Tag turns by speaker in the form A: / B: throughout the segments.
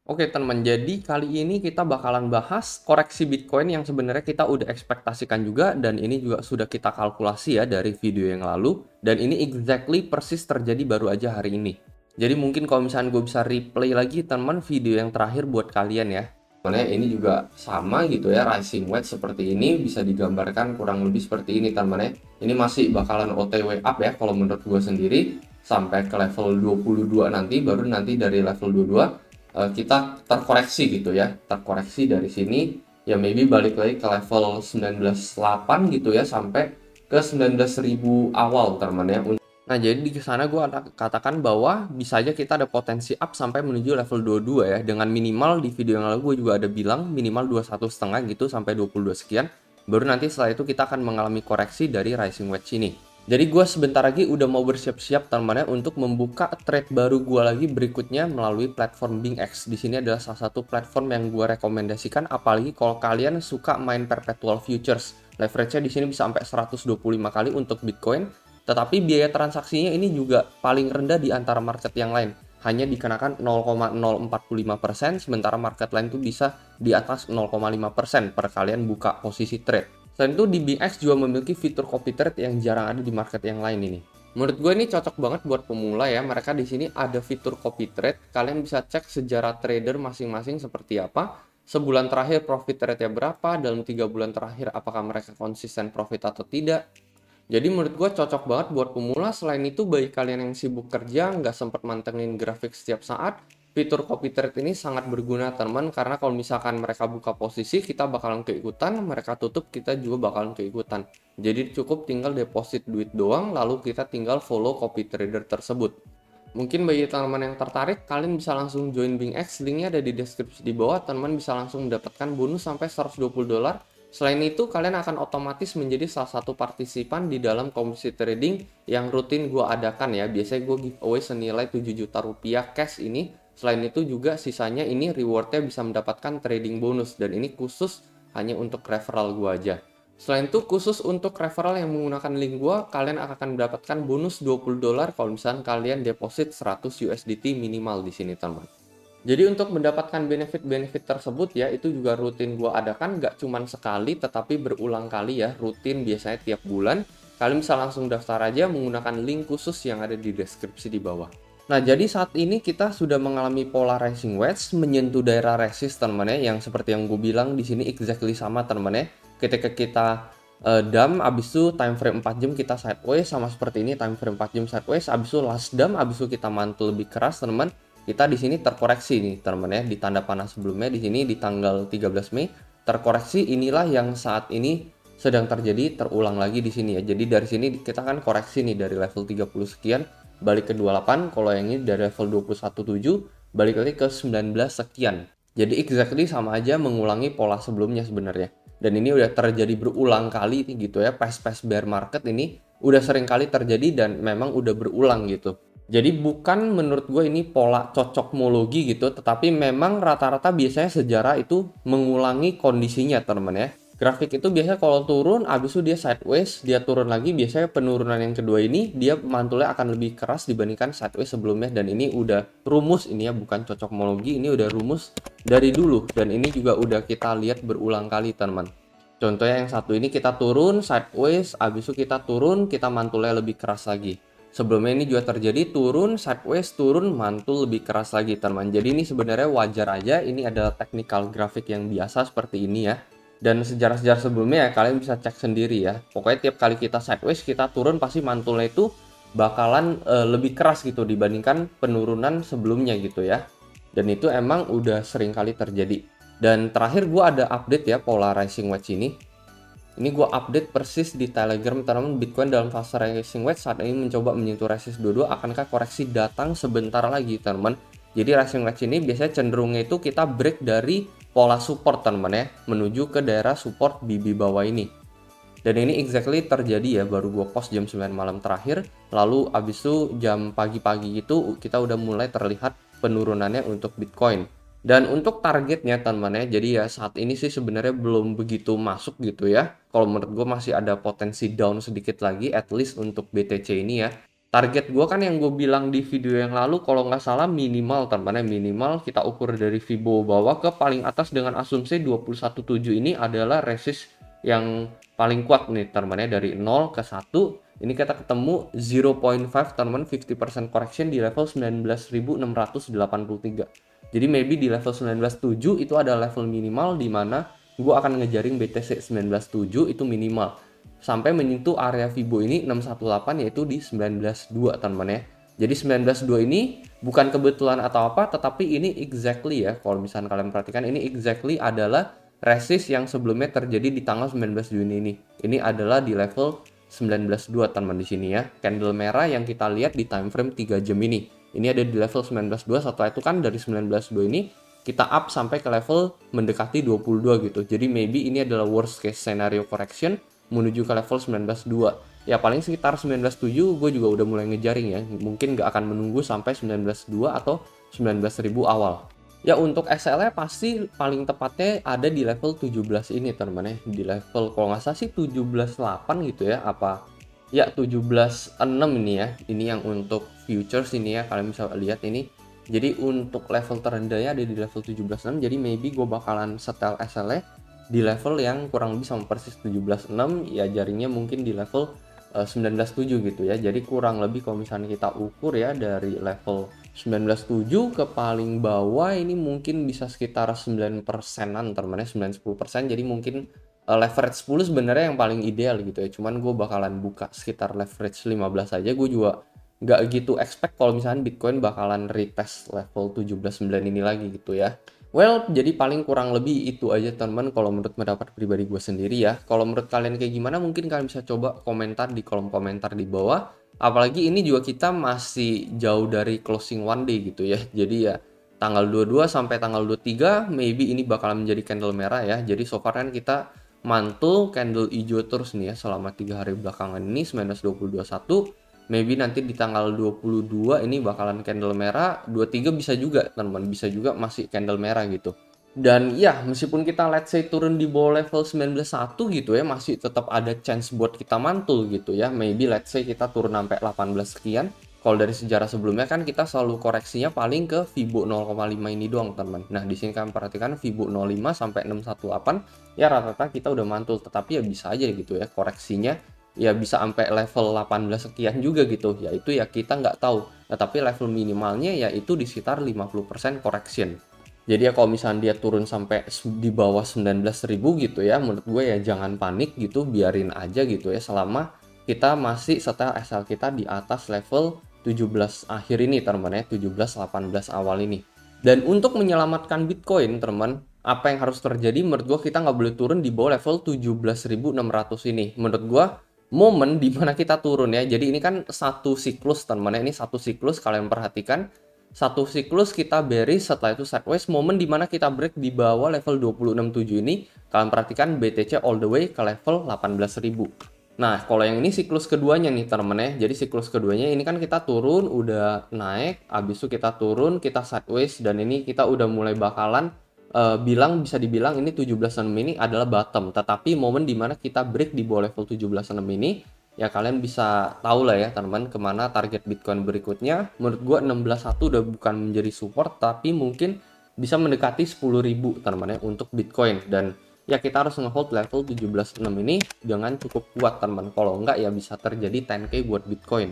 A: Oke teman, jadi kali ini kita bakalan bahas koreksi Bitcoin yang sebenarnya kita udah ekspektasikan juga dan ini juga sudah kita kalkulasi ya dari video yang lalu dan ini exactly persis terjadi baru aja hari ini. Jadi mungkin kalau misalnya gue bisa replay lagi teman video yang terakhir buat kalian ya. Sebenarnya ini juga sama gitu ya, rising wedge seperti ini bisa digambarkan kurang lebih seperti ini teman ya. Ini masih bakalan OTW up ya kalau menurut gue sendiri sampai ke level 22 nanti, baru nanti dari level 22 kita terkoreksi gitu ya, terkoreksi dari sini ya, maybe balik lagi ke level 19.8 gitu ya sampai ke 19.000 awal teman ya. Nah jadi di sana gue katakan bahwa bisa aja kita ada potensi up sampai menuju level 22 ya, dengan minimal di video yang lalu gue juga ada bilang minimal 21,5 gitu sampai 22 sekian, baru nanti setelah itu kita akan mengalami koreksi dari rising wedge ini. Jadi gue sebentar lagi udah mau bersiap-siap teman-teman untuk membuka trade baru gue lagi berikutnya melalui platform BingX. Di sini adalah salah satu platform yang gue rekomendasikan, apalagi kalau kalian suka main perpetual futures. Leverage-nya di sini bisa sampai 125 kali untuk Bitcoin, tetapi biaya transaksinya ini juga paling rendah di antara market yang lain. Hanya dikenakan 0,045%, sementara market lain itu bisa di atas 0,5% per kalian buka posisi trade. Selain itu di BingX juga memiliki fitur copy trade yang jarang ada di market yang lain ini. Menurut gue ini cocok banget buat pemula ya. Mereka di sini ada fitur copy trade. Kalian bisa cek sejarah trader masing-masing seperti apa. Sebulan terakhir profit rate-nya berapa, dalam 3 bulan terakhir apakah mereka konsisten profit atau tidak. Jadi menurut gue cocok banget buat pemula. Selain itu bagi kalian yang sibuk kerja, nggak sempat mantengin grafik setiap saat, fitur copy trade ini sangat berguna teman, karena kalau misalkan mereka buka posisi kita bakalan keikutan, mereka tutup kita juga bakalan keikutan. Jadi cukup tinggal deposit duit doang, lalu kita tinggal follow copy trader tersebut. Mungkin bagi teman-teman yang tertarik, kalian bisa langsung join BingX, linknya ada di deskripsi di bawah. Teman-teman bisa langsung mendapatkan bonus sampai $120. Selain itu, kalian akan otomatis menjadi salah satu partisipan di dalam komisi trading yang rutin gue adakan ya. Biasanya gue giveaway senilai 7 juta rupiah cash ini. Selain itu juga sisanya ini rewardnya bisa mendapatkan trading bonus, dan ini khusus hanya untuk referral gue aja. Selain itu khusus untuk referral yang menggunakan link gua, kalian akan mendapatkan bonus $20 kalau misalnya kalian deposit 100 USDT minimal di sini teman. Jadi untuk mendapatkan benefit-benefit tersebut ya, itu juga rutin gua adakan, nggak cuma sekali tetapi berulang kali ya, rutin biasanya tiap bulan. Kalian bisa langsung daftar aja menggunakan link khusus yang ada di deskripsi di bawah. Nah, jadi saat ini kita sudah mengalami pola rising wedge menyentuh daerah resist teman-teman ya, yang seperti yang gue bilang di sini exactly sama teman-teman ya. Ketika kita dump, abis itu time frame 4 jam kita sideways, sama seperti ini time frame 4 jam sideways, abis itu last dump, abis itu kita mantul lebih keras teman-teman. Kita di sini terkoreksi nih teman-teman ya, di tanda panah sebelumnya di sini di tanggal 13 Mei terkoreksi, inilah yang saat ini sedang terjadi terulang lagi di sini ya. Jadi dari sini kita kan koreksi nih dari level 30 sekian balik ke 28, kalau yang ini dari level 21.7 balik lagi ke 19 sekian. Jadi exactly sama aja mengulangi pola sebelumnya sebenarnya. Dan ini udah terjadi berulang kali gitu ya, past bear market ini udah sering kali terjadi dan memang udah berulang gitu. Jadi bukan menurut gue ini pola cocokmologi gitu, tetapi memang rata-rata biasanya sejarah itu mengulangi kondisinya teman ya. Grafik itu biasanya kalau turun, abis itu dia sideways, dia turun lagi, biasanya penurunan yang kedua ini dia mantulnya akan lebih keras dibandingkan sideways sebelumnya, dan ini udah rumus ini ya, bukan cocokmologi, ini udah rumus dari dulu, dan ini juga udah kita lihat berulang kali teman. Contohnya yang satu ini kita turun sideways, abis itu kita turun, kita mantulnya lebih keras lagi. Sebelumnya ini juga terjadi turun sideways, turun mantul lebih keras lagi teman. Jadi ini sebenarnya wajar aja, ini adalah technical grafik yang biasa seperti ini ya. Dan sejarah-sejarah sebelumnya ya kalian bisa cek sendiri ya. Pokoknya tiap kali kita sideways, kita turun pasti mantulnya itu bakalan lebih keras gitu dibandingkan penurunan sebelumnya gitu ya. Dan itu emang udah sering kali terjadi. Dan terakhir gue ada update ya pola rising wedge ini. Ini gue update persis di Telegram teman-teman. Bitcoin dalam fase rising wedge saat ini mencoba menyentuh resist 22. Akankah koreksi datang sebentar lagi teman-teman? Jadi rising wedge ini biasanya cenderungnya itu kita break dari pola support teman-teman ya, menuju ke daerah support di bawah ini. Dan ini exactly terjadi ya, baru gue post jam 9 malam terakhir, lalu abis itu jam pagi-pagi itu kita udah mulai terlihat penurunannya untuk Bitcoin. Dan untuk targetnya teman-teman ya, jadi ya saat ini sih sebenarnya belum begitu masuk gitu ya. Kalau menurut gue masih ada potensi down sedikit lagi, at least untuk BTC ini ya. Target gue kan yang gue bilang di video yang lalu kalau nggak salah minimal teman-teman, minimal kita ukur dari Fibo bawah ke paling atas dengan asumsi 21.7 ini adalah resist yang paling kuat nih teman-teman, dari 0 ke 1 ini kita ketemu 0.5 teman-teman, 50% correction di level 19.683. Jadi maybe di level 19.7 itu ada level minimal di mana gue akan ngejaring BTC 19.7 itu minimal sampai menyentuh area Fibo ini 618 yaitu di 19.2 teman-teman ya. Jadi 19.2 ini bukan kebetulan atau apa, tetapi ini exactly ya, kalau misalnya kalian perhatikan ini exactly adalah resist yang sebelumnya terjadi di tanggal 19 Juni ini. Ini adalah di level 19.2 teman-teman di sini ya. Candle merah yang kita lihat di time frame 3 jam ini. Ini ada di level 19.2, setelah itu kan dari 19.2 ini kita up sampai ke level mendekati 22 gitu. Jadi maybe ini adalah worst case scenario correction menuju ke level 19.2. Ya paling sekitar 19.7 gue juga udah mulai ngejaring ya. Mungkin nggak akan menunggu sampai 19.2 atau 19.000 awal. Ya untuk SL-nya pasti paling tepatnya ada di level 17 ini teman-teman ya. Di level kalau nggak salah sih 17.8 gitu ya. Apa? Ya 17.6 ini ya. Ini yang untuk futures ini ya. Kalian bisa lihat ini. Jadi untuk level terendahnya ada di level 17.6. Jadi maybe gue bakalan setel SL-nya di level yang kurang lebih sama persis 17.6 ya, jaringnya mungkin di level 19.7 gitu ya. Jadi kurang lebih kalau misalnya kita ukur ya dari level 19.7 ke paling bawah ini mungkin bisa sekitar 9%-an teman-teman, 9-10%. Jadi mungkin leverage 10 sebenarnya yang paling ideal gitu ya. Cuman gue bakalan buka sekitar leverage 15 aja. Gue juga nggak gitu expect kalau misalnya Bitcoin bakalan retest level 17.9 ini lagi gitu ya. Well, jadi paling kurang lebih itu aja teman-teman kalau menurut pendapat pribadi gue sendiri ya. Kalau menurut kalian kayak gimana mungkin kalian bisa coba komentar di kolom komentar di bawah. Apalagi ini juga kita masih jauh dari closing one day gitu ya. Jadi ya tanggal 22 sampai tanggal 23 maybe ini bakal menjadi candle merah ya. Jadi so far kan kita mantul candle hijau terus nih ya selama 3 hari belakangan ini 19.21. Maybe nanti di tanggal 22 ini bakalan candle merah, 23 bisa juga teman-teman, bisa juga masih candle merah gitu. Dan ya meskipun kita let's say turun di bawah level 19.1 gitu ya, masih tetap ada chance buat kita mantul gitu ya. Maybe let's say kita turun sampai 18 sekian. Kalau dari sejarah sebelumnya kan kita selalu koreksinya paling ke Fibo 0,5 ini doang teman. Nah di sini kalian perhatikan Fibo 0,5 sampai 618 ya rata-rata kita udah mantul, tetapi ya bisa aja gitu ya koreksinya ya bisa sampai level 18 sekian juga gitu, yaitu ya kita nggak tahu. Nah, tapi level minimalnya yaitu di sekitar 50% correction. Jadi ya kalau misalnya dia turun sampai di bawah 19.000 gitu ya, menurut gue ya jangan panik gitu, biarin aja gitu ya selama kita masih setel SL kita di atas level 17 akhir ini teman-teman ya, 17-18 awal ini. Dan untuk menyelamatkan Bitcoin teman, apa yang harus terjadi menurut gue, kita nggak boleh turun di bawah level 17.600 ini. Menurut gue momen dimana kita turun ya, jadi ini kan satu siklus teman-teman, ini satu siklus kalian perhatikan, satu siklus kita bearish setelah itu sideways, momen dimana kita break di bawah level 26.7 ini kalian perhatikan BTC all the way ke level 18.000. Nah kalau yang ini siklus keduanya nih teman-teman ya, jadi siklus keduanya ini kan kita turun udah naik, habis itu kita turun kita sideways, dan ini kita udah mulai bakalan bisa dibilang ini 17.6 ini adalah bottom, tetapi momen dimana kita break di bawah level 17.6 ini ya kalian bisa tahu lah ya teman-teman kemana target Bitcoin berikutnya. Menurut gue 16.1 udah bukan menjadi support, tapi mungkin bisa mendekati 10.000 teman-teman ya untuk Bitcoin, dan ya kita harus ngehold level 17.6 ini dengan cukup kuat teman-teman, kalau enggak ya bisa terjadi 10k buat Bitcoin.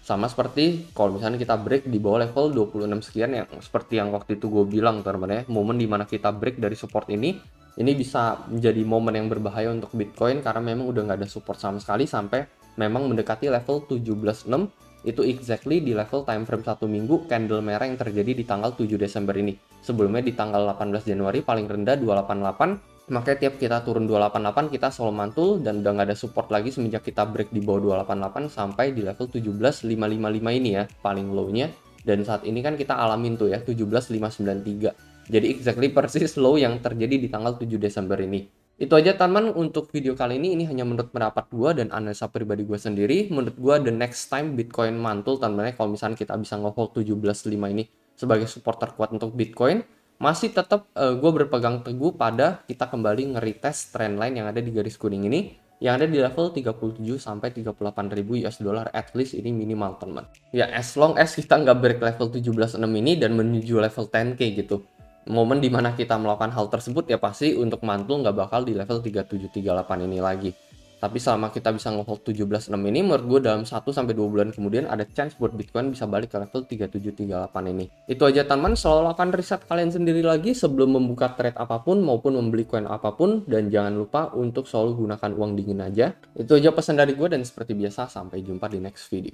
A: Sama seperti kalau misalnya kita break di bawah level 26 sekian yang seperti yang waktu itu gue bilang teman-teman ya, momen dimana kita break dari support ini bisa menjadi momen yang berbahaya untuk Bitcoin karena memang udah nggak ada support sama sekali sampai memang mendekati level 17.6. Itu exactly di level time frame 1 minggu candle merah yang terjadi di tanggal 7 Desember ini. Sebelumnya di tanggal 18 Januari paling rendah 288. Makanya tiap kita turun 288 kita selalu mantul dan udah nggak ada support lagi semenjak kita break di bawah 288 sampai di level 17.555 ini ya paling low-nya. Dan saat ini kan kita alamin tuh ya 17.593. Jadi exactly persis low yang terjadi di tanggal 7 Desember ini. Itu aja teman untuk video kali ini hanya menurut pendapat gue dan analisa pribadi gue sendiri. Menurut gue the next time Bitcoin mantul teman-teman, kalau misalnya kita bisa nge-hold 17.5 ini sebagai support terkuat untuk Bitcoin, masih tetap gue berpegang teguh pada kita kembali nge-retest trendline yang ada di garis kuning ini yang ada di level 37 sampai 38.000 US dollar at least, ini minimal teman. Ya as long as kita nggak break level 17.6 ini dan menuju level 10k gitu. Momen dimana kita melakukan hal tersebut ya pasti untuk mantul nggak bakal di level 3738 ini lagi. Tapi selama kita bisa nge-hold 17.6 ini, menurut gue dalam 1-2 bulan kemudian ada chance buat Bitcoin bisa balik ke level 3738 ini. Itu aja teman, selalu lakukan riset kalian sendiri lagi sebelum membuka trade apapun maupun membeli coin apapun. Dan jangan lupa untuk selalu gunakan uang dingin aja. Itu aja pesan dari gue dan seperti biasa, sampai jumpa di next video.